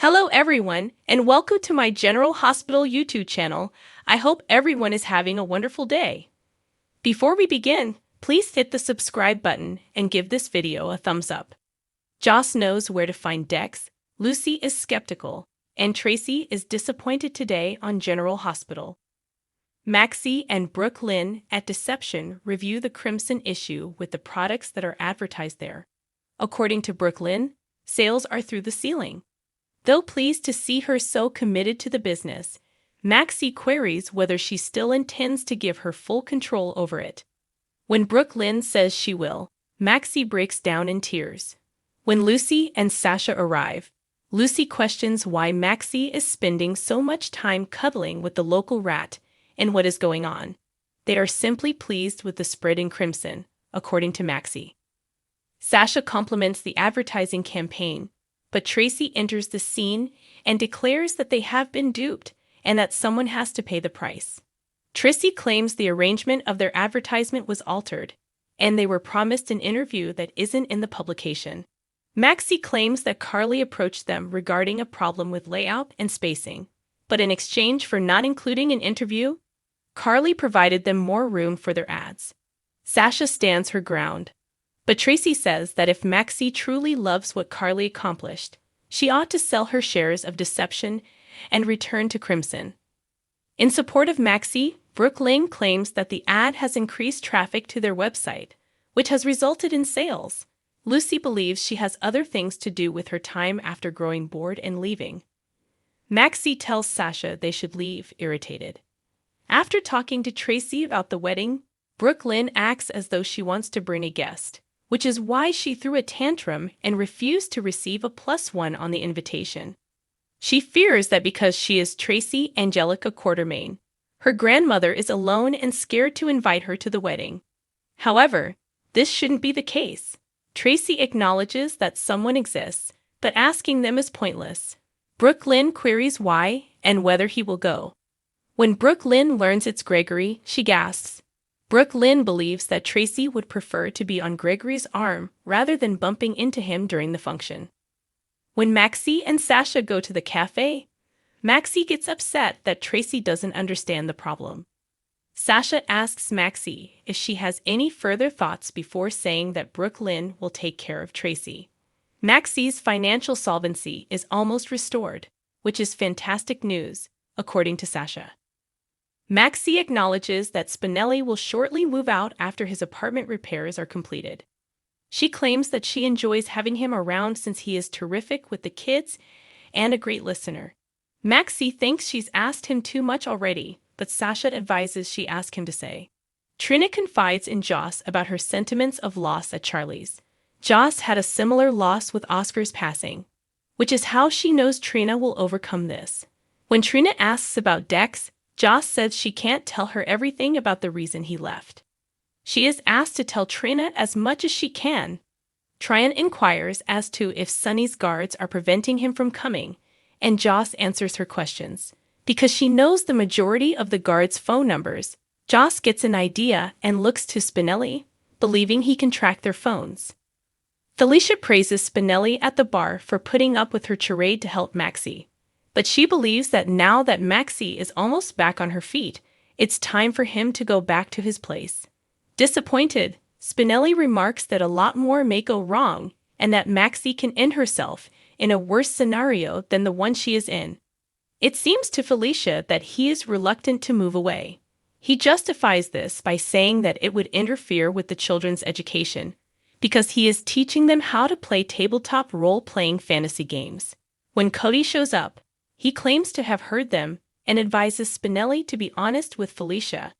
Hello everyone, and welcome to my General Hospital YouTube channel. I hope everyone is having a wonderful day. Before we begin, please hit the subscribe button and give this video a thumbs up. Joss knows where to find Dex, Lucy is skeptical, and Tracy is disappointed today on General Hospital. Maxie and Brooke Lynn at Deception review the Crimson issue with the products that are advertised there. According to Brooke Lynn, sales are through the ceiling. Though pleased to see her so committed to the business, Maxie queries whether she still intends to give her full control over it. When Brooke Lynn says she will, Maxie breaks down in tears. When Lucy and Sasha arrive, Lucy questions why Maxie is spending so much time cuddling with the local rat and what is going on. They are simply pleased with the spread in crimson, according to Maxie. Sasha compliments the advertising campaign, but Tracy enters the scene and declares that they have been duped and that someone has to pay the price. Tracy claims the arrangement of their advertisement was altered, and they were promised an interview that isn't in the publication. Maxie claims that Carly approached them regarding a problem with layout and spacing, but in exchange for not including an interview, Carly provided them more room for their ads. Sasha stands her ground, but Tracy says that if Maxie truly loves what Carly accomplished, she ought to sell her shares of Deception and return to Crimson. In support of Maxie, Brooke Lynn claims that the ad has increased traffic to their website, which has resulted in sales. Lucy believes she has other things to do with her time after growing bored and leaving. Maxie tells Sasha they should leave, irritated. After talking to Tracy about the wedding, Brooke Lynn acts as though she wants to bring a guest, which is why she threw a tantrum and refused to receive a +1 on the invitation. She fears that because she is Tracy Angelica Quartermain, her grandmother is alone and scared to invite her to the wedding. However, this shouldn't be the case. Tracy acknowledges that someone exists, but asking them is pointless. Brooke Lynn queries why and whether he will go. When Brooke Lynn learns it's Gregory, she gasps. Brooke Lynn believes that Tracy would prefer to be on Gregory's arm rather than bumping into him during the function. When Maxie and Sasha go to the cafe, Maxie gets upset that Tracy doesn't understand the problem. Sasha asks Maxie if she has any further thoughts before saying that Brooke Lynn will take care of Tracy. Maxie's financial solvency is almost restored, which is fantastic news, according to Sasha. Maxie acknowledges that Spinelli will shortly move out after his apartment repairs are completed. She claims that she enjoys having him around since he is terrific with the kids and a great listener. Maxie thinks she's asked him too much already, but Sasha advises she ask him to say. Trina confides in Joss about her sentiments of loss at Charlie's. Joss had a similar loss with Oscar's passing, which is how she knows Trina will overcome this. When Trina asks about Dex, Joss says she can't tell her everything about the reason he left. She is asked to tell Trina as much as she can. Trina inquires as to if Sonny's guards are preventing him from coming, and Joss answers her questions. Because she knows the majority of the guards' phone numbers, Joss gets an idea and looks to Spinelli, believing he can track their phones. Felicia praises Spinelli at the bar for putting up with her charade to help Maxie. But she believes that now that Maxie is almost back on her feet, it's time for him to go back to his place. Disappointed, Spinelli remarks that a lot more may go wrong and that Maxie can end herself in a worse scenario than the one she is in. It seems to Felicia that he is reluctant to move away. He justifies this by saying that it would interfere with the children's education, because he is teaching them how to play tabletop role-playing fantasy games. When Cody shows up, he claims to have heard them and advises Spinelli to be honest with Felicia.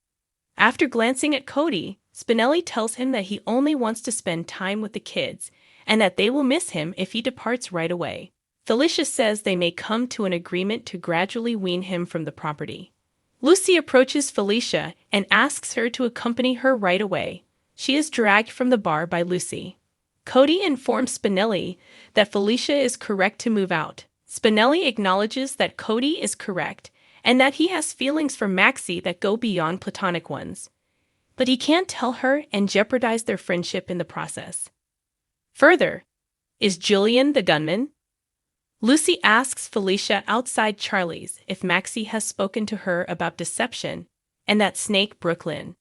After glancing at Cody, Spinelli tells him that he only wants to spend time with the kids and that they will miss him if he departs right away. Felicia says they may come to an agreement to gradually wean him from the property. Lucy approaches Felicia and asks her to accompany her right away. She is dragged from the bar by Lucy. Cody informs Spinelli that Felicia is correct to move out. Spinelli acknowledges that Cody is correct and that he has feelings for Maxie that go beyond platonic ones. But he can't tell her and jeopardize their friendship in the process. Further, is Julian the gunman? Lucy asks Felicia outside Charlie's if Maxie has spoken to her about deception and that snake Brooklyn.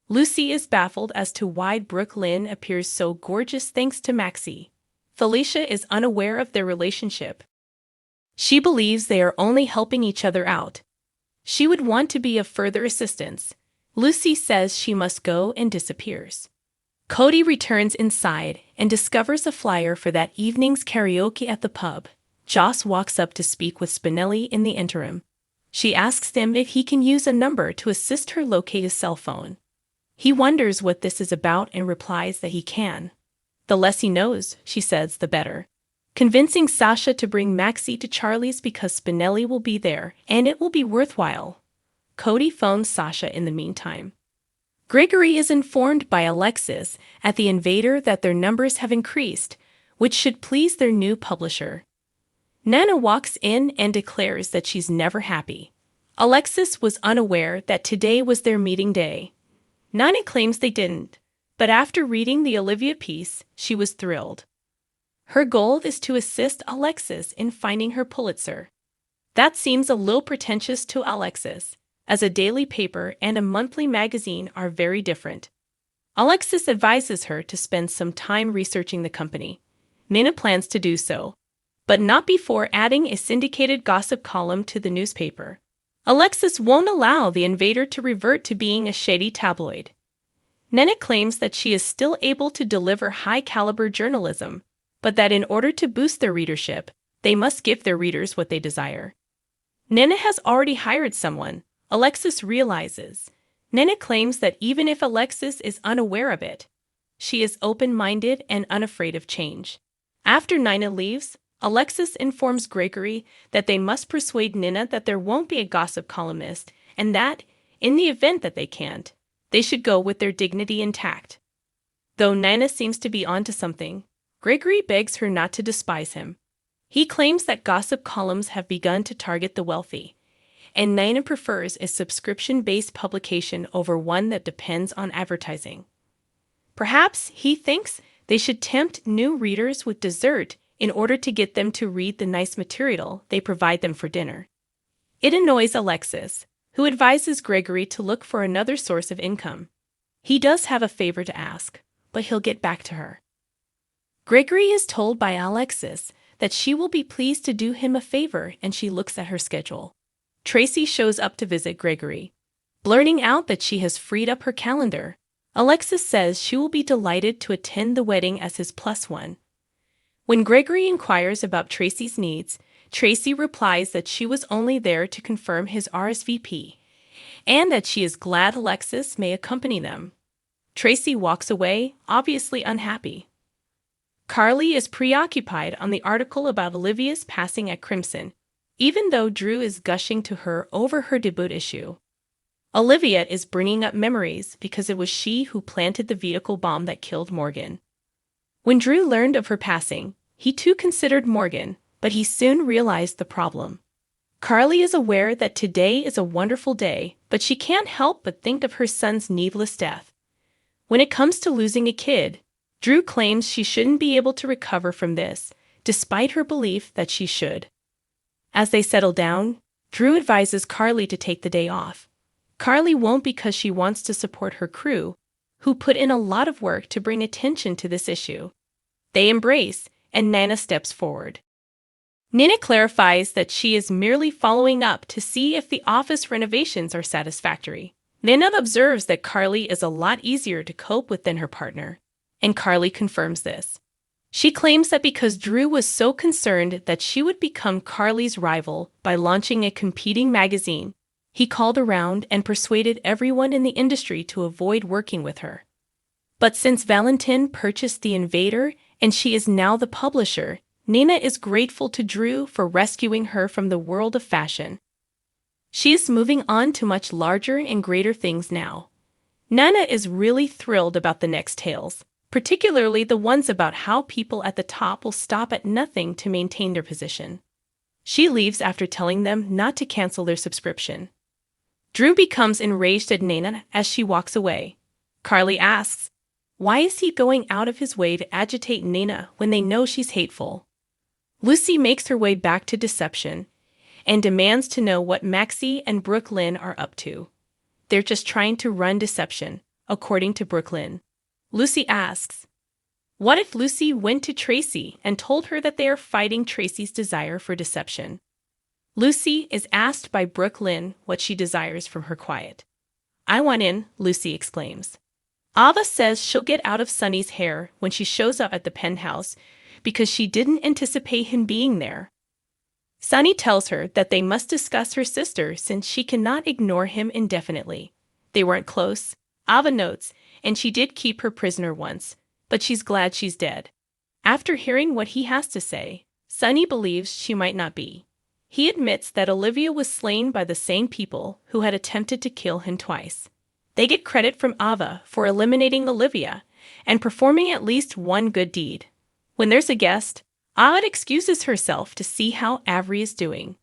Lucy is baffled as to why Brooklyn appears so gorgeous thanks to Maxie. Felicia is unaware of their relationship. She believes they are only helping each other out. She would want to be of further assistance. Lucy says she must go and disappears. Cody returns inside and discovers a flyer for that evening's karaoke at the pub. Joss walks up to speak with Spinelli in the interim. She asks him if he can use a number to assist her locate his cell phone. He wonders what this is about and replies that he can. The less he knows, she says, the better. Convincing Sasha to bring Maxie to Charlie's because Spinelli will be there and it will be worthwhile. Cody phones Sasha in the meantime. Gregory is informed by Alexis at the Invader that their numbers have increased, which should please their new publisher. Nana walks in and declares that she's never happy. Alexis was unaware that today was their meeting day. Nana claims they didn't, but after reading the Olivia piece, she was thrilled. Her goal is to assist Alexis in finding her Pulitzer. That seems a little pretentious to Alexis, as a daily paper and a monthly magazine are very different. Alexis advises her to spend some time researching the company. Nina plans to do so, but not before adding a syndicated gossip column to the newspaper. Alexis won't allow the Invader to revert to being a shady tabloid. Nina claims that she is still able to deliver high-caliber journalism, but that in order to boost their readership, they must give their readers what they desire. Nina has already hired someone, Alexis realizes. Nina claims that even if Alexis is unaware of it, she is open-minded and unafraid of change. After Nina leaves, Alexis informs Gregory that they must persuade Nina that there won't be a gossip columnist and that, in the event that they can't, they should go with their dignity intact. Though Nina seems to be onto something, Gregory begs her not to despise him. He claims that gossip columns have begun to target the wealthy, and Nina prefers a subscription-based publication over one that depends on advertising. Perhaps he thinks they should tempt new readers with dessert in order to get them to read the nice material they provide them for dinner. It annoys Alexis, who advises Gregory to look for another source of income. He does have a favor to ask, but he'll get back to her. Gregory is told by Alexis that she will be pleased to do him a favor, and she looks at her schedule. Tracy shows up to visit Gregory. Blurting out that she has freed up her calendar, Alexis says she will be delighted to attend the wedding as his plus one. When Gregory inquires about Tracy's needs, Tracy replies that she was only there to confirm his RSVP, and that she is glad Alexis may accompany them. Tracy walks away, obviously unhappy. Carly is preoccupied on the article about Olivia's passing at Crimson, even though Drew is gushing to her over her debut issue. Olivia is bringing up memories because it was she who planted the vehicle bomb that killed Morgan. When Drew learned of her passing, he too considered Morgan, but he soon realized the problem. Carly is aware that today is a wonderful day, but she can't help but think of her son's needless death. When it comes to losing a kid, Drew claims she shouldn't be able to recover from this, despite her belief that she should. As they settle down, Drew advises Carly to take the day off. Carly won't because she wants to support her crew, who put in a lot of work to bring attention to this issue. They embrace, and Nana steps forward. Nina clarifies that she is merely following up to see if the office renovations are satisfactory. Nina observes that Carly is a lot easier to cope with than her partner, and Carly confirms this. She claims that because Drew was so concerned that she would become Carly's rival by launching a competing magazine, he called around and persuaded everyone in the industry to avoid working with her. But since Valentin purchased the Invader and she is now the publisher, Nina is grateful to Drew for rescuing her from the world of fashion. She is moving on to much larger and greater things now. Nana is really thrilled about the next tales, particularly the ones about how people at the top will stop at nothing to maintain their position. She leaves after telling them not to cancel their subscription. Drew becomes enraged at Nana as she walks away. Carly asks, why is he going out of his way to agitate Nana when they know she's hateful? Lucy makes her way back to Deception and demands to know what Maxie and Brooklyn are up to. They're just trying to run Deception, according to Brooklyn. Lucy asks, what if Lucy went to Tracy and told her that they are fighting Tracy's desire for Deception? Lucy is asked by Brooklyn what she desires from her quiet. I want in, Lucy exclaims. Ava says she'll get out of Sonny's hair when she shows up at the penthouse because she didn't anticipate him being there. Sonny tells her that they must discuss her sister since she cannot ignore him indefinitely. They weren't close, Ava notes, and she did keep her prisoner once, but she's glad she's dead. After hearing what he has to say, Sonny believes she might not be. He admits that Olivia was slain by the same people who had attempted to kill him twice. They get credit from Ava for eliminating Olivia and performing at least one good deed. When there's a guest, Ava excuses herself to see how Avery is doing.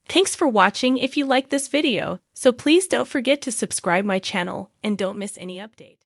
Thanks for watching if you like this video, so please don't forget to subscribe my channel and don't miss any update.